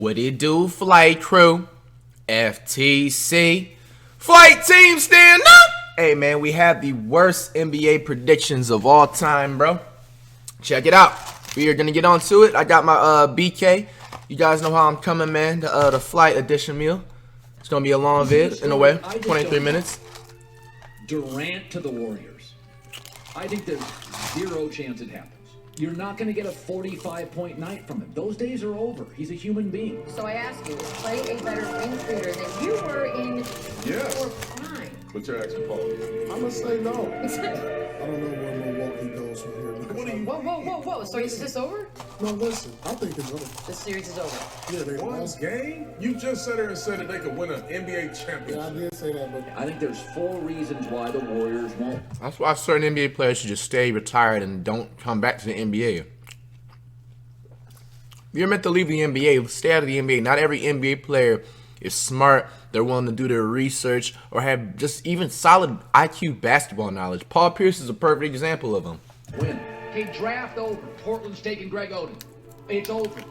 What it do, flight crew? FTC. Flight team stand up! Hey, man, we have the worst NBA predictions of all time, bro. Check it out. We are going to get on to it. I got my BK. You guys know how I'm coming, man. The flight edition meal. It's going to be a long vid, in a way. 23 minutes. Durant to the Warriors. I think there's zero chance it happens. You're not going to get a 45-point night from him. Those days are over. He's a human being. So I ask you, play a better wing shooter than you were in your prime. But you're asking Paul. I'm gonna say no. I don't know where Milwaukee goes from here. Whoa. So is this over? No, listen. I think it's over. The series is over. Yeah, they One lost. game? You just sat there and said that they could win an NBA championship. Yeah, I did say that, but I think there's 4 reasons why the Warriors won't. That's why certain NBA players should just stay retired and don't come back to the NBA. If you're meant to leave the NBA, stay out of the NBA. Not every NBA player is smart. They're willing to do their research or have just even solid IQ basketball knowledge. Paul Pierce is a perfect example of them. Win. Hey, draft over. Portland's taking Greg Oden. It's over.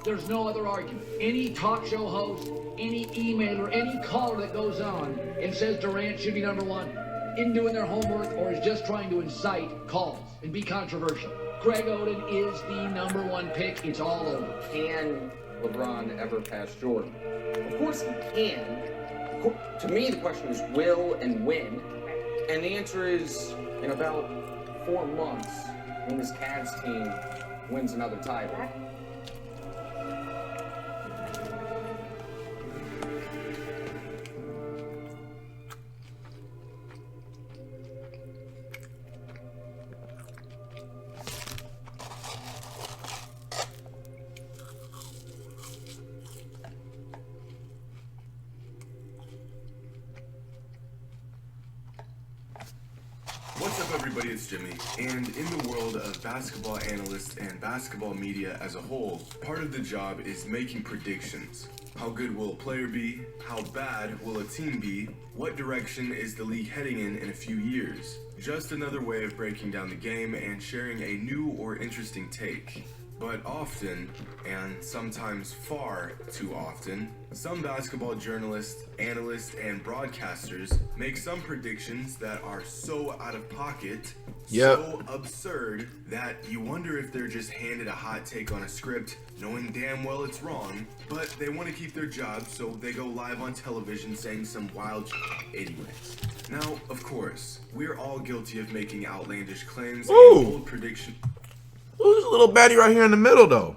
There's no other argument. Any talk show host, any emailer, any caller that goes on and says Durant should be #1 isn't doing their homework or is just trying to incite calls and be controversial. Greg Oden is the #1 pick. It's all over. Can LeBron ever pass Jordan? Of course he can. To me, the question is will and when. And the answer is in about 4 months when this Cavs team wins another title. What's up, everybody? It's Jimmy, and in the world of basketball analysts and basketball media as a whole, part of the job is making predictions. How good will a player be? How bad will a team be? What direction is the league heading in a few years? Just another way of breaking down the game and sharing a new or interesting take. But often, and sometimes far too often, some basketball journalists, analysts, and broadcasters make some predictions that are so out of pocket, so absurd, that you wonder if they're just handed a hot take on a script, knowing damn well it's wrong, but they want to keep their job, so they go live on television saying some wild anyways. Now, of course, we're all guilty of making outlandish claims and bold predictions. Who's this little baddie right here in the middle, though?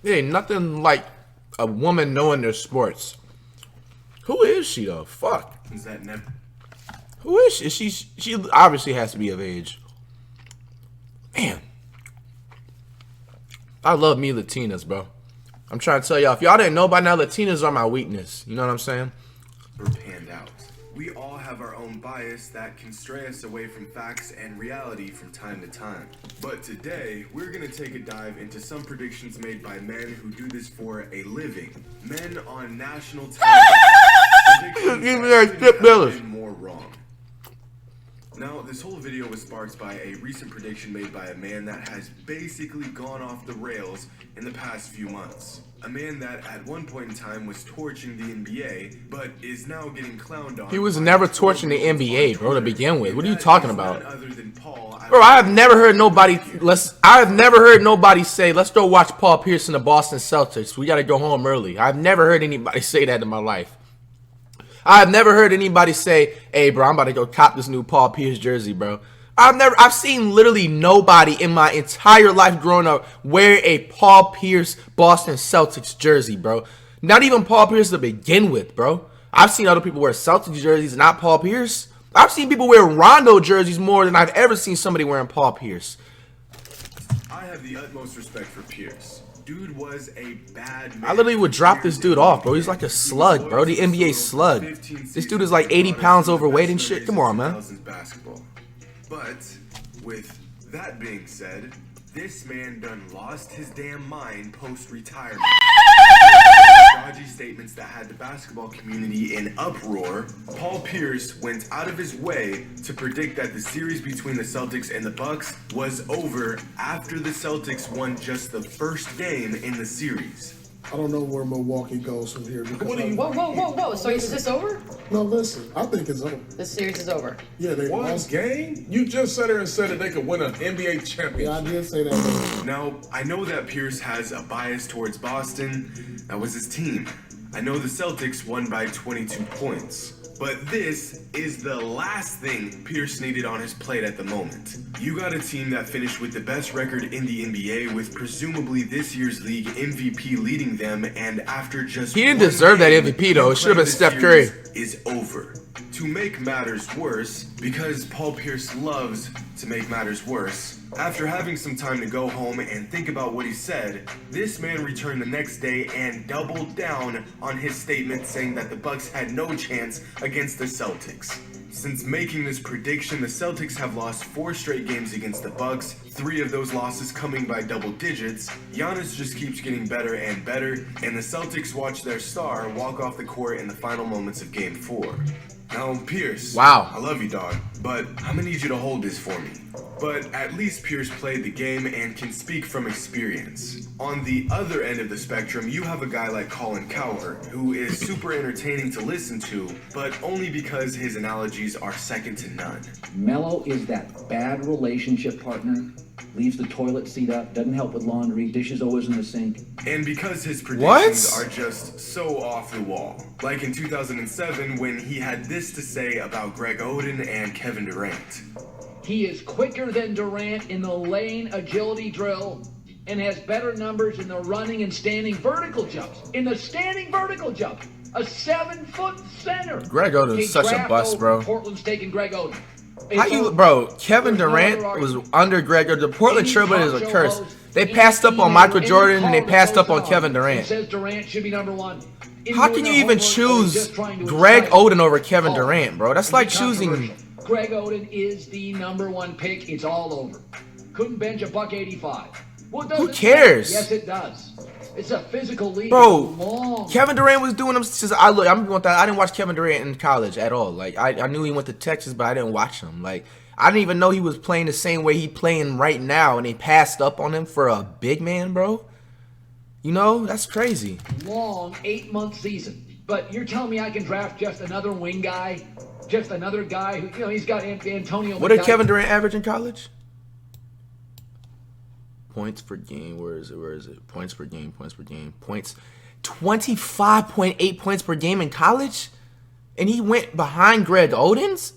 There ain't nothing like a woman knowing their sports. Who is she, though? Fuck. Who is she? She obviously has to be of age. Man. I love me Latinas, bro. I'm trying to tell y'all, if y'all didn't know by now, Latinas are my weakness. You know what I'm saying? Panned out. We all have our own bias that can stray us away from facts and reality from time to time. But today, we're going to take a dive into some predictions made by men who do this for a living. Men on national television. Give me that Skip Bayless. More wrong. Now, this whole video was sparked by a recent prediction made by a man that has basically gone off the rails in the past few months. A man that at one point in time was torching the NBA, but is now getting clowned on. He was never torching the NBA, bro, to begin with. What are you talking about? Bro, I have never heard nobody say, let's go watch Paul Pierce and the Boston Celtics. We got to go home early. I've never heard anybody say that in my life. I've never heard anybody say, hey, bro, I'm about to go cop this new Paul Pierce jersey, bro. I've seen literally nobody in my entire life growing up wear a Paul Pierce Boston Celtics jersey, bro. Not even Paul Pierce to begin with, bro. I've seen other people wear Celtics jerseys, not Paul Pierce. I've seen people wear Rondo jerseys more than I've ever seen somebody wearing Paul Pierce. I have the utmost respect for Pierce. Dude was a bad man. I literally would drop this dude off, bro. He's like a slug, bro. The NBA slug. This dude is like 80 pounds overweight and shit. Come on, man. But with that being said, this man done lost his damn mind post-retirement. dodgy statements that had the basketball community in uproar, Paul Pierce went out of his way to predict that the series between the Celtics and the Bucks was over after the Celtics won just the first game in the series. I don't know where Milwaukee goes from here. Because Whoa. So is this over? No, listen. I think it's over. This series is over. Yeah, they One lost. game? You just sat there and said that they could win an NBA championship. Yeah, I did say that. Now, I know that Pierce has a bias towards Boston. That was his team. I know the Celtics won by 22 points. But this is the last thing Pierce needed on his plate at the moment. You got a team that finished with the best record in the NBA, with presumably this year's league MVP leading them, and after just He didn't one deserve that game, MVP though. It should have been the Steph Curry. series is over. To make matters worse, because Paul Pierce loves to make matters worse, after having some time to go home and think about what he said, this man returned the next day and doubled down on his statement saying that the Bucks had no chance against the Celtics. Since making this prediction, the Celtics have lost 4 straight games against the Bucks, 3 of those losses coming by double digits. Giannis just keeps getting better and better, and the Celtics watch their star walk off the court in the final moments of Game 4. Now, Pierce, Wow. I love you, dog, but I'm gonna need you to hold this for me. But at least Pierce played the game and can speak from experience. On the other end of the spectrum, you have a guy like Colin Cowherd, who is super entertaining to listen to, but only because his analogies are second to none. Melo is that bad relationship partner, leaves the toilet seat up, doesn't help with laundry, dishes always in the sink. And because his predictions What? are just so off the wall. Like in 2007 when he had this to say about Greg Oden and Kevin Durant. He is quicker than Durant in the lane agility drill and has better numbers in the running and standing vertical jumps. In the standing vertical jump, a 7-foot center. Greg Oden's He such a draft bust, over bro. Portland's taking Greg Oden. How you, bro? Kevin Durant was under Greg. The Portland Trailblazers is a curse. They passed up on Michael Jordan and they passed up on Kevin Durant. Says Durant should be number 1. How can you even choose Greg Oden over Kevin Durant, bro? That's like choosing. Greg Oden is the number 1 pick. It's all over. Couldn't bench a $185. Well, Who cares? Yes, it does. It's a physical league. Bro, Long. Kevin Durant was doing them since I'm going that I didn't watch Kevin Durant in college at all. Like I knew he went to Texas, but I didn't watch him. Like I didn't even know he was playing the same way he playing right now, and they passed up on him for a big man, bro. You know, that's crazy. Long 8-month season. But you're telling me I can draft just another wing guy? Just another guy who, you know, he's got Antonio. What did Kevin Durant average in college? Points per game. Where is it? Points per game. 25.8 points per game in college? And he went behind Greg Oden's?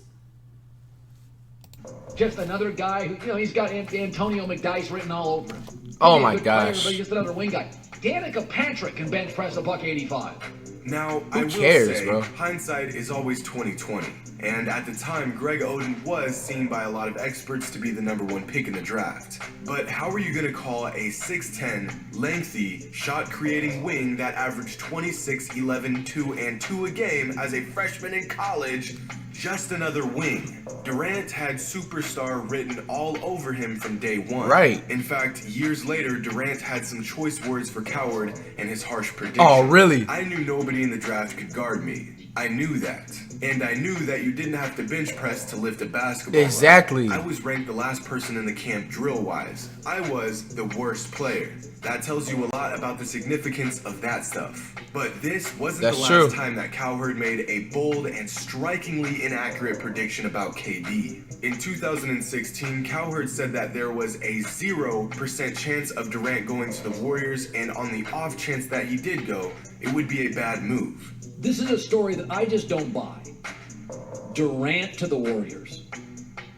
Just another guy who, you know, he's got Antonio McDyess written all over him. Oh He's a my good player, gosh. but just another wing guy. Danica Patrick can bench press a $185. Now, I will cares, say, bro? hindsight is always 20/20. And at the time, Greg Oden was seen by a lot of experts to be the number 1 pick in the draft. But how are you going to call a 6'10", lengthy, shot-creating wing that averaged 26, 11, 2, and 2 a game as a freshman in college just another wing? Durant had superstar written all over him from day 1. Right. In fact, years later, Durant had some choice words for Cowherd and his harsh prediction. Oh, really? I knew nobody in the draft could guard me. I knew that. And I knew that you didn't have to bench press to lift a basketball. Exactly. I was ranked the last person in the camp drill-wise. I was the worst player. That tells you a lot about the significance of that stuff. But this wasn't That's the last true. time that Cowherd made a bold and strikingly inaccurate prediction about KD. In 2016, Cowherd said that there was a 0% chance of Durant going to the Warriors, and on the off chance that he did go, it would be a bad move. This is a story that I just don't buy. Durant to the Warriors.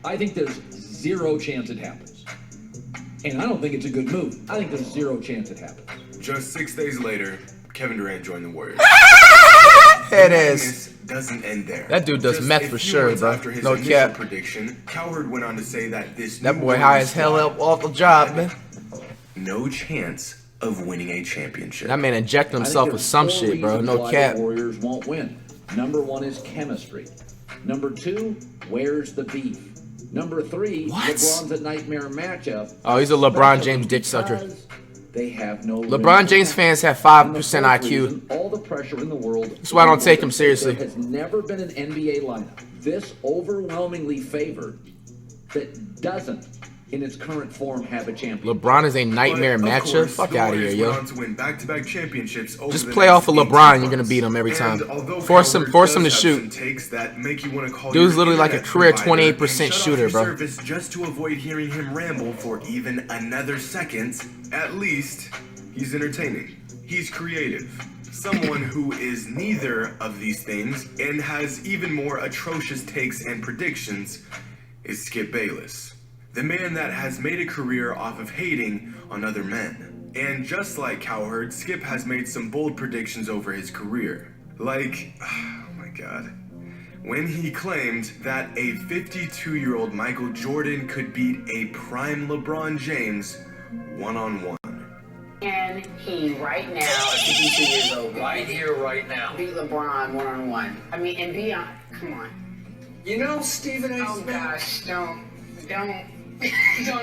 I think there's 0 chance it happens. And I don't think it's a good move. I think there's 0 chance it happens. Just 6 days later, Kevin Durant joined the Warriors. It is. This doesn't end there. That dude does Just meth a for few sure, months bro. After his No initial cap. prediction, Cowherd went on to say that this That new boy high Warriors as hell squad up off the job, man. no chance of winning a championship. That man injected himself with some shit, bro. No cap. The Warriors won't win. Number 1 is chemistry. Number 2, where's the beef? Number 3, What? LeBron's a nightmare matchup. Oh, he's a LeBron James dick sucker. Because They have no LeBron James fans have 5% IQ. All the pressure in the world. That's why I don't take him seriously. There has never been an NBA lineup this overwhelmingly favored that doesn't, in its current form, have a champion. LeBron is a nightmare But, of matchup. course, Fuck the out of here, Warriors went yo. on to win back-to-back championships over Just the play next off of 18 LeBron, you're gonna months. beat him every time. And although Force him Cowherd to does have shoot. some takes that make you want to call Dude's your literally like a internet career provider 28% and shut off shooter, your bro. service just to avoid hearing him ramble for even another second. At least, he's entertaining. He's creative. Someone who is neither of these things and has even more atrocious takes and predictions is Skip Bayless. The man that has made a career off of hating on other men. And just like Cowherd, Skip has made some bold predictions over his career. Like, oh my god. When he claimed that a 52-year-old Michael Jordan could beat a prime LeBron James one-on-one. And he right now, 52 years old, right here, right now, beat LeBron one-on-one. I mean, and beyond, come on. You know, Stephen A. Oh Smith? gosh, don't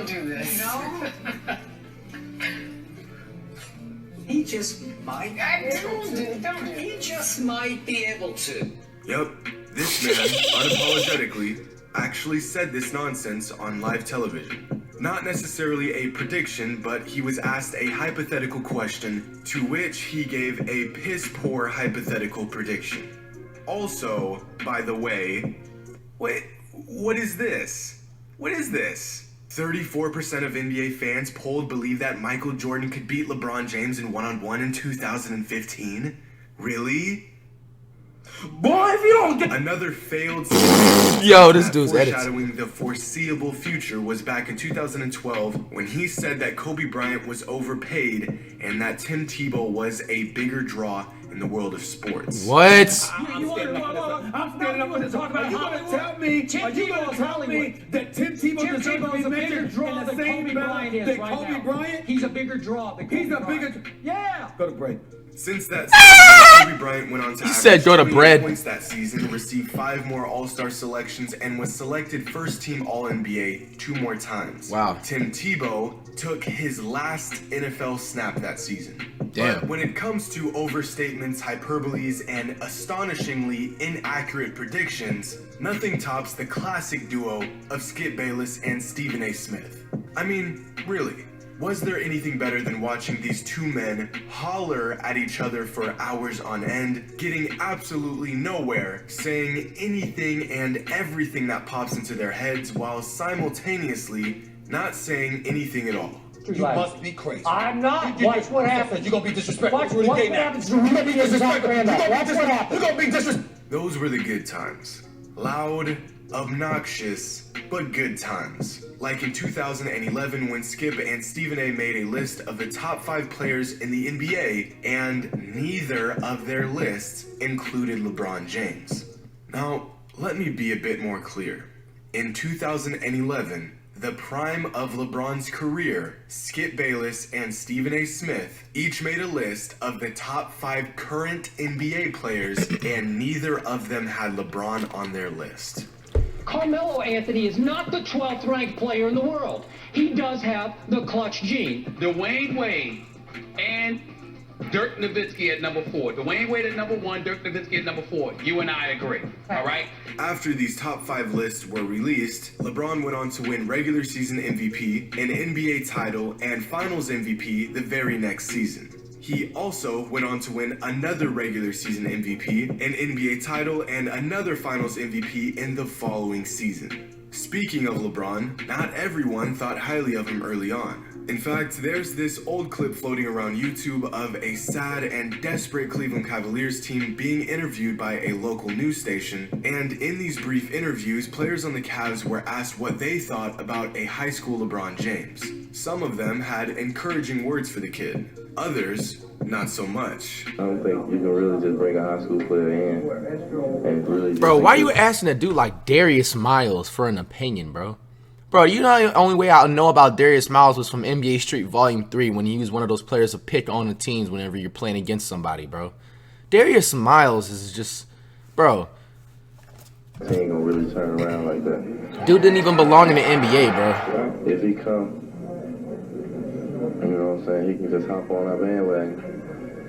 do this. No? He just might. He just might be able to. Yep, this man, unapologetically, actually said this nonsense on live television. Not necessarily a prediction, but he was asked a hypothetical question, to which he gave a piss-poor hypothetical prediction. Also, by the way, wait, what is this? What is this? 34% of NBA fans polled believe that Michael Jordan could beat LeBron James in one-on-one in 2015? Really? Boy, if you don't get Another failed Yo, this dude's foreshadowing the foreseeable future was back in 2012 when he said that Kobe Bryant was overpaid and that Tim Tebow was a bigger draw in the world of sports. What? I'm standing up and talk about. Are you going to tell me? Are you going to tell me that Tim Tebow deserves to be a bigger mentioned draw in the than same Kobe battle Bryant is that right Kobe now. Bryant? He's a bigger draw than Kobe He's a Bryant. bigger. Yeah. Go to break. Since that season, Kobe Bryant went on to He said go to 28 bread. points that season, received 5 more All-Star selections, and was selected first-team All-NBA 2 more times. Wow. Tim Tebow took his last NFL snap that season. Damn. But when it comes to overstatements, hyperboles, and astonishingly inaccurate predictions, nothing tops the classic duo of Skip Bayless and Stephen A. Smith. I mean, really. Was there anything better than watching these two men holler at each other for hours on end, getting absolutely nowhere, saying anything and everything that pops into their heads while simultaneously not saying anything at all? You must be crazy. I'm not. Watch what happens. You're going to be disrespectful. Watch You're what gay now. happens. You're going to be disrespectful. Watch what happens. You're going to be disrespectful. Those were the good times. Loud, obnoxious, but good times. Like in 2011 when Skip and Stephen A. made a list of the top 5 players in the NBA, and neither of their lists included LeBron James. Now, let me be a bit more clear. In 2011, the prime of LeBron's career, Skip Bayless and Stephen A. Smith each made a list of the top 5 current NBA players, and neither of them had LeBron on their list. Carmelo Anthony is not the 12th ranked player in the world. He does have the clutch gene. Dwayne Wade and Dirk Nowitzki at number 4. Dwayne Wade at number 1, Dirk Nowitzki at number 4. You and I agree. All right? After these top 5 lists were released, LeBron went on to win regular season MVP, an NBA title, and finals MVP the very next season. He also went on to win another regular season MVP, an NBA title, and another finals MVP in the following season. Speaking of LeBron, not everyone thought highly of him early on. In fact, there's this old clip floating around YouTube of a sad and desperate Cleveland Cavaliers team being interviewed by a local news station, and in these brief interviews, players on the Cavs were asked what they thought about a high school LeBron James. Some of them had encouraging words for the kid. Others, not so much. I don't think you can really just bring a high school player in and really just... Bro, why are you asking a dude like Darius Miles for an opinion, bro? Bro, you know the only way I know about Darius Miles was from NBA Street Volume 3 when he was one of those players to pick on the teams whenever you're playing against somebody, bro. Darius Miles is just... Bro. He ain't gonna really turn around like that. Dude didn't even belong in the NBA, bro. If he come, you know what I'm saying? He can just hop on our bandwagon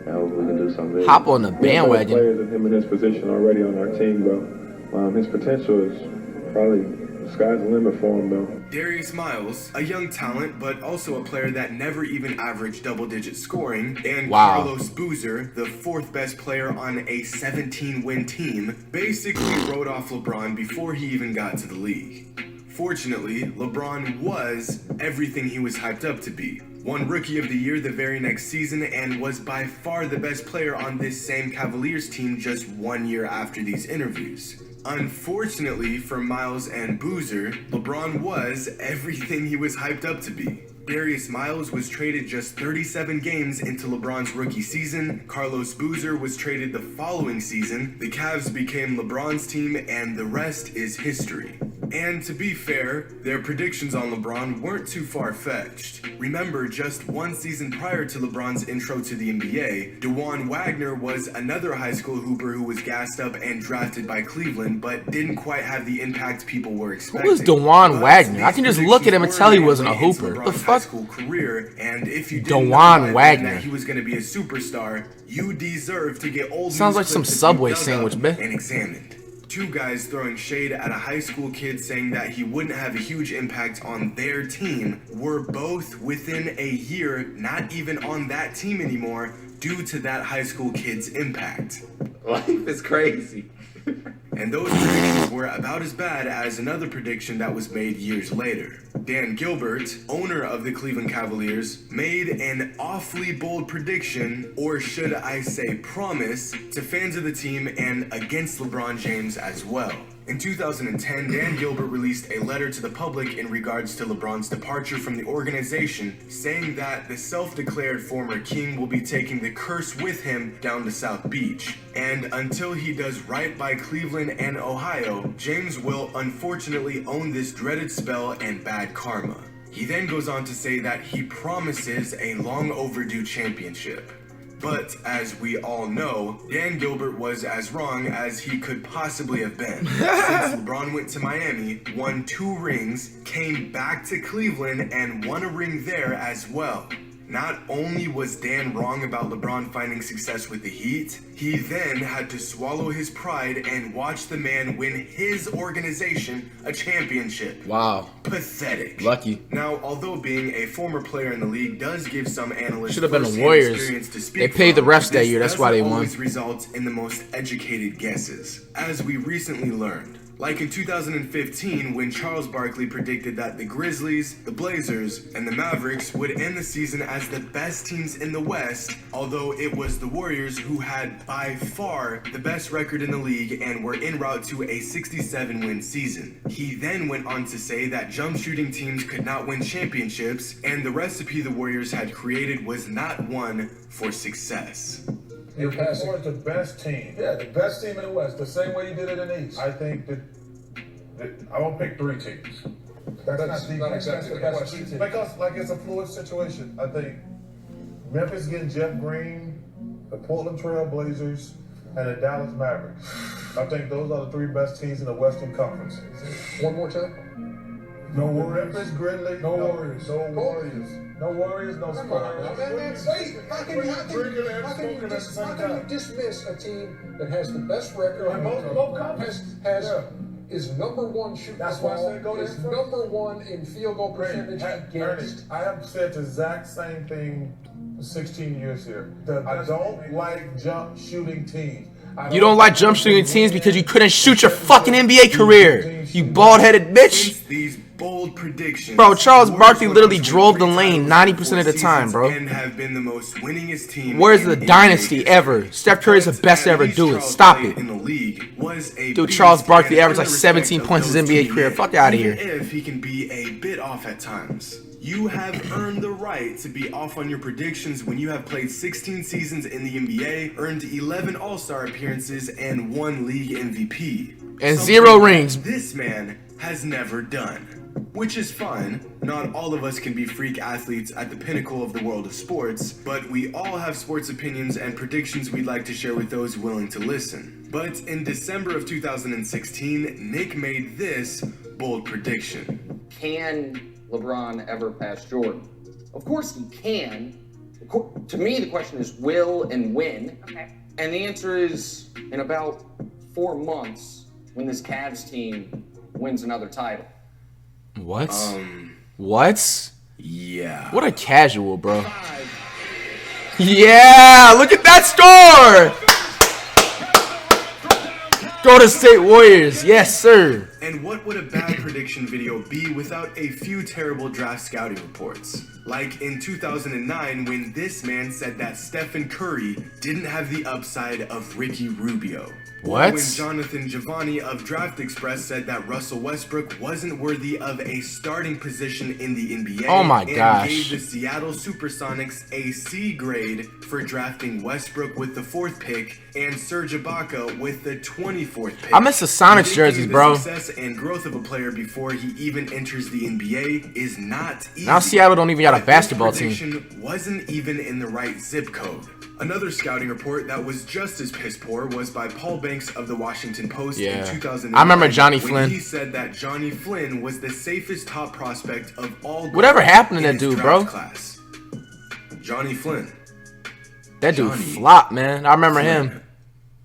and hopefully we can do something big. Hop on the bandwagon. Players of him in his position already on our team, bro. His potential is probably the sky's the limit for him, though. Darius Miles, a young talent, but also a player that never even averaged double-digit scoring, and Carlos Boozer, the 4th best player on a 17-win team, basically wrote off LeBron before he even got to the league. Fortunately, LeBron was everything he was hyped up to be. Won Rookie of the Year the very next season and was by far the best player on this same Cavaliers team just 1 year after these interviews. Unfortunately for Miles and Boozer, LeBron was everything he was hyped up to be. Darius Miles was traded just 37 games into LeBron's rookie season. Carlos Boozer was traded the following season. The Cavs became LeBron's team, and the rest is history. And to be fair, their predictions on LeBron weren't too far-fetched. Remember, just 1 season prior to LeBron's intro to the NBA, DeJuan Wagner was another high school hooper who was gassed up and drafted by Cleveland, but didn't quite have the impact people were expecting. Who is DeJuan Wagner? I can just look at him and tell he wasn't a hooper. What the fuck? School career, and if you didn't know that he was going to be a superstar, you deserve to get old. Sounds like some Subway sandwich, man. And examined. 2 guys throwing shade at a high school kid saying that he wouldn't have a huge impact on their team were both within a year not even on that team anymore due to that high school kid's impact. Life is crazy. And those predictions were about as bad as another prediction that was made years later. Dan Gilbert, owner of the Cleveland Cavaliers, made an awfully bold prediction, or should I say promise, to fans of the team and against LeBron James as well. In 2010, Dan Gilbert released a letter to the public in regards to LeBron's departure from the organization, saying that the self-declared former king will be taking the curse with him down to South Beach. And until he does right by Cleveland and Ohio, James will unfortunately own this dreaded spell and bad karma. He then goes on to say that he promises a long overdue championship. But as we all know, Dan Gilbert was as wrong as he could possibly have been. Since LeBron went to Miami, won 2 rings, came back to Cleveland, and won a ring there as well. Not only was Dan wrong about LeBron finding success with the Heat, he then had to swallow his pride and watch the man win his organization a championship. Wow. Pathetic. Lucky. Now, although being a former player in the league does give some analysts should have been the Warriors. They paid the refs that year. That's why they won. Always results in the most educated guesses, as we recently learned. Like in 2015, when Charles Barkley predicted that the Grizzlies, the Blazers, and the Mavericks would end the season as the best teams in the West, although it was the Warriors who had by far the best record in the league and were en route to a 67-win season. He then went on to say that jump shooting teams could not win championships, and the recipe the Warriors had created was not one for success. You're passing. The best team. Yeah, the best team in the West. The same way you did it in the East. I think that I won't pick 3 teams. That's not exactly the question. Because, like, it's a fluid situation. I think Memphis getting Jeff Green, the Portland Trail Blazers, and the Dallas Mavericks. I think those are the 3 best teams in the Western Conference. One more time. No Warriors. Memphis Grizzlies. No Warriors. No Warriors. No Warriors. No Spurs. How can you dismiss a team that has the best record is #1 shooting the ball, is #1 in field goal percentage against? I have said the exact same thing for 16 years here. I don't like jump shooting teams. You don't like jump shooting teams because you couldn't shoot your fucking NBA career, you bald-headed bitch. These bold predictions, bro, Charles Barkley literally drove the lane 90% of the time, bro. And have been the most winningest team. Where's the dynasty ever? Steph Curry's the best to ever do it. Stop it. Dude, Charles Barkley averaged like 17 points his NBA career. Fuck out of here. If he can be a bit off at times. You have earned the right to be off on your predictions when you have played 16 seasons in the NBA, earned 11 All-Star appearances, and 1 league MVP. And 0 rings. This man has never done. Which is fine. Not all of us can be freak athletes at the pinnacle of the world of sports, but we all have sports opinions and predictions we'd like to share with those willing to listen. But in December of 2016, Nick made this bold prediction. Can LeBron ever pass Jordan? Of course he can, To me, the question is will and when. Okay. And the answer is in about 4 months when this Cavs team wins another title. What? What? Yeah. What a casual, bro. Yeah, look at that score! Golden State Warriors, yes sir. And what would a bad prediction video be without a few terrible draft scouting reports? Like in 2009 when this man said that Stephen Curry didn't have the upside of Ricky Rubio. What? Or when Jonathan Giovanni of Draft Express said that Russell Westbrook wasn't worthy of a starting position in the NBA. Oh my and gosh. gave the Seattle Supersonics a C grade for drafting Westbrook with the 4th pick and Serge Ibaka with the 24th pick. I miss the Sonics jerseys, bro. The success and growth of a player before he even enters the NBA is not easy. Now Seattle don't even got a But basketball this team. prediction wasn't even in the right zip code. Another scouting report that was just as piss poor was by Paul Banks of the Washington Post in 2009. I remember Johnny when Flynn. He said that Johnny Flynn was the safest top prospect of all. Whatever happened to in that his dude, draft bro? Class. Johnny Flynn. That dude Johnny flopped, man. I remember him.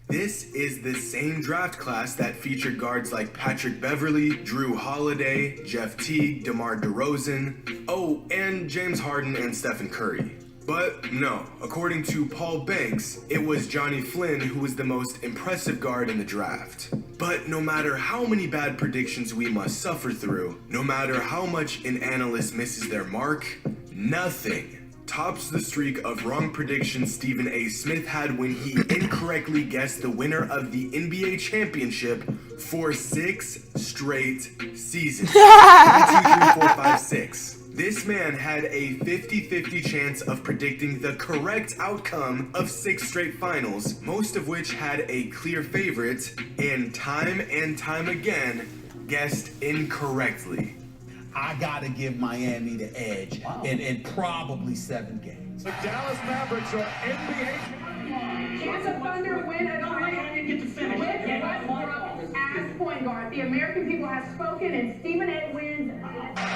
This is the same draft class that featured guards like Patrick Beverley, Drew Holiday, Jeff Teague, DeMar DeRozan, and James Harden and Stephen Curry. But no, according to Paul Banks, it was Johnny Flynn who was the most impressive guard in the draft. But no matter how many bad predictions we must suffer through, no matter how much an analyst misses their mark, nothing tops the streak of wrong predictions Stephen A. Smith had when he incorrectly guessed the winner of the NBA championship for 6 straight seasons. 1, 2, 3, 4, 5, 6. This man had a 50-50 chance of predicting the correct outcome of 6 straight finals, most of which had a clear favorite, and time again guessed incorrectly. I gotta give Miami the edge in probably 7 games. The Dallas Mavericks are NBA. Can the Thunder win at all? I didn't get to finish. With Westbrook as point guard, the American people have spoken, and Stephen A. wins.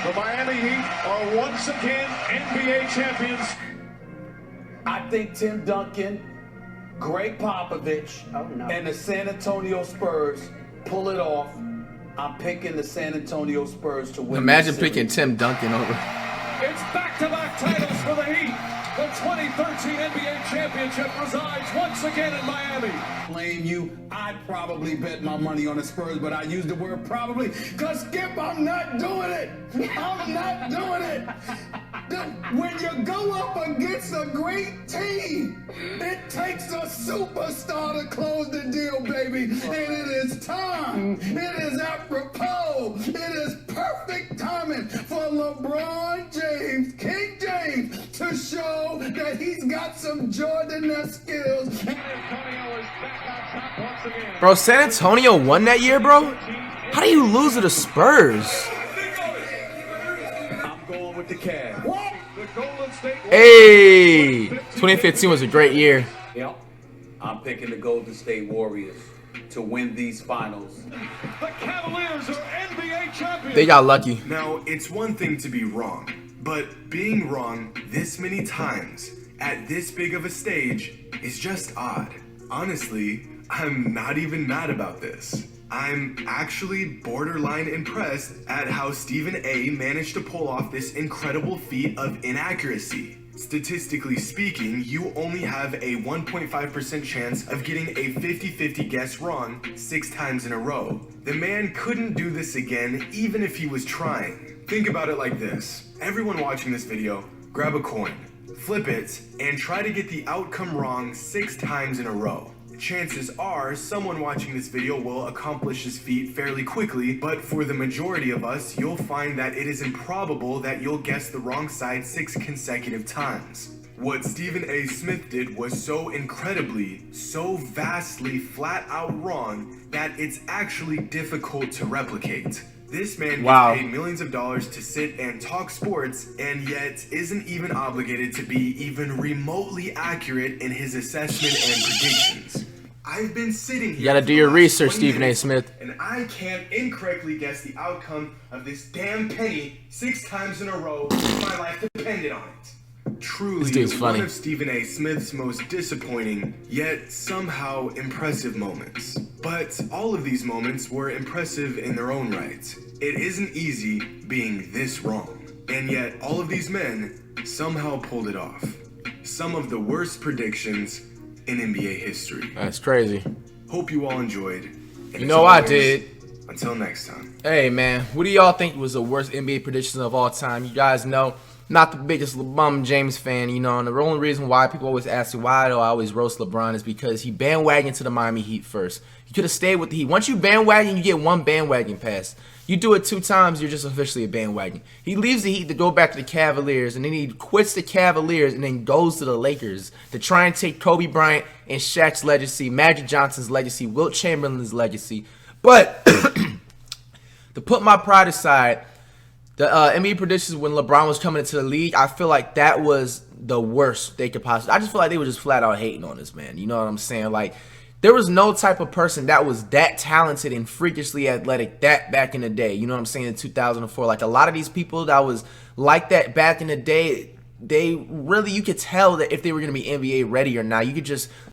The Miami Heat are once again NBA champions. I think Tim Duncan, Greg Popovich, and the San Antonio Spurs pull it off. I'm picking the San Antonio Spurs to win. Imagine picking Tim Duncan over. It's back-to-back titles for the Heat. The 2013 NBA championship resides once again in Miami. Blame you. I'd probably bet my money on the Spurs, but I use the word probably because, Skip, I'm not doing it. I'm not doing it. When you go up against a great team, it takes a superstar to close the deal, baby. And it is time. It is apropos. It is perfect timing for LeBron James, King James, to show that he's got some Jordan-esque skills. Bro, San Antonio won that year, bro? How do you lose to the Spurs? I'm going with the Cavs. Hey! 2015 was a great year. Yep. I'm picking the Golden State Warriors to win these finals. The Cavaliers are NBA champions. They got lucky. Now, it's one thing to be wrong, but being wrong this many times at this big of a stage is just odd. Honestly, I'm not even mad about this. I'm actually borderline impressed at how Stephen A. managed to pull off this incredible feat of inaccuracy. Statistically speaking, you only have a 1.5% chance of getting a 50-50 guess wrong 6 times in a row. The man couldn't do this again even if he was trying. Think about it like this. Everyone watching this video, grab a coin, flip it, and try to get the outcome wrong 6 times in a row. Chances are someone watching this video will accomplish this feat fairly quickly, but for the majority of us, you'll find that it is improbable that you'll guess the wrong side 6 consecutive times. What Stephen A. Smith did was so incredibly, so vastly flat out wrong that it's actually difficult to replicate. This man gets paid millions of dollars to sit and talk sports, and yet isn't even obligated to be even remotely accurate in his assessment and predictions. I've been sitting here. You gotta do your research, Stephen A. Smith. And I can't incorrectly guess the outcome of this damn penny 6 times in a row if my life depended on it. Truly dude's funny. one of Stephen A. Smith's most disappointing, yet somehow impressive moments. But all of these moments were impressive in their own right. It isn't easy being this wrong. And yet all of these men somehow pulled it off. Some of the worst predictions in NBA history. That's crazy. Hope you all enjoyed. And You know I did. Until next time. Hey, man, what do y'all think was the worst NBA predictions of all time? You guys know, not the biggest LeBron James fan, you know, and the only reason why people always ask me why do I always roast LeBron is because he bandwagoned to the Miami Heat first. You could have stayed with the Heat. Once you bandwagon, you get one bandwagon pass. You do it 2 times, you're just officially a bandwagon. He leaves the Heat to go back to the Cavaliers, and then he quits the Cavaliers and then goes to the Lakers to try and take Kobe Bryant and Shaq's legacy, Magic Johnson's legacy, Wilt Chamberlain's legacy. But to put my pride aside, the NBA predictions when LeBron was coming into the league, I feel like that was the worst they could possibly. I just feel like they were just flat out hating on this man. You know what I'm saying? Like, there was no type of person that was that talented and freakishly athletic that back in the day. You know what I'm saying? In 2004, like a lot of these people that was like that back in the day, they really, you could tell that if they were going to be NBA ready or not. You could just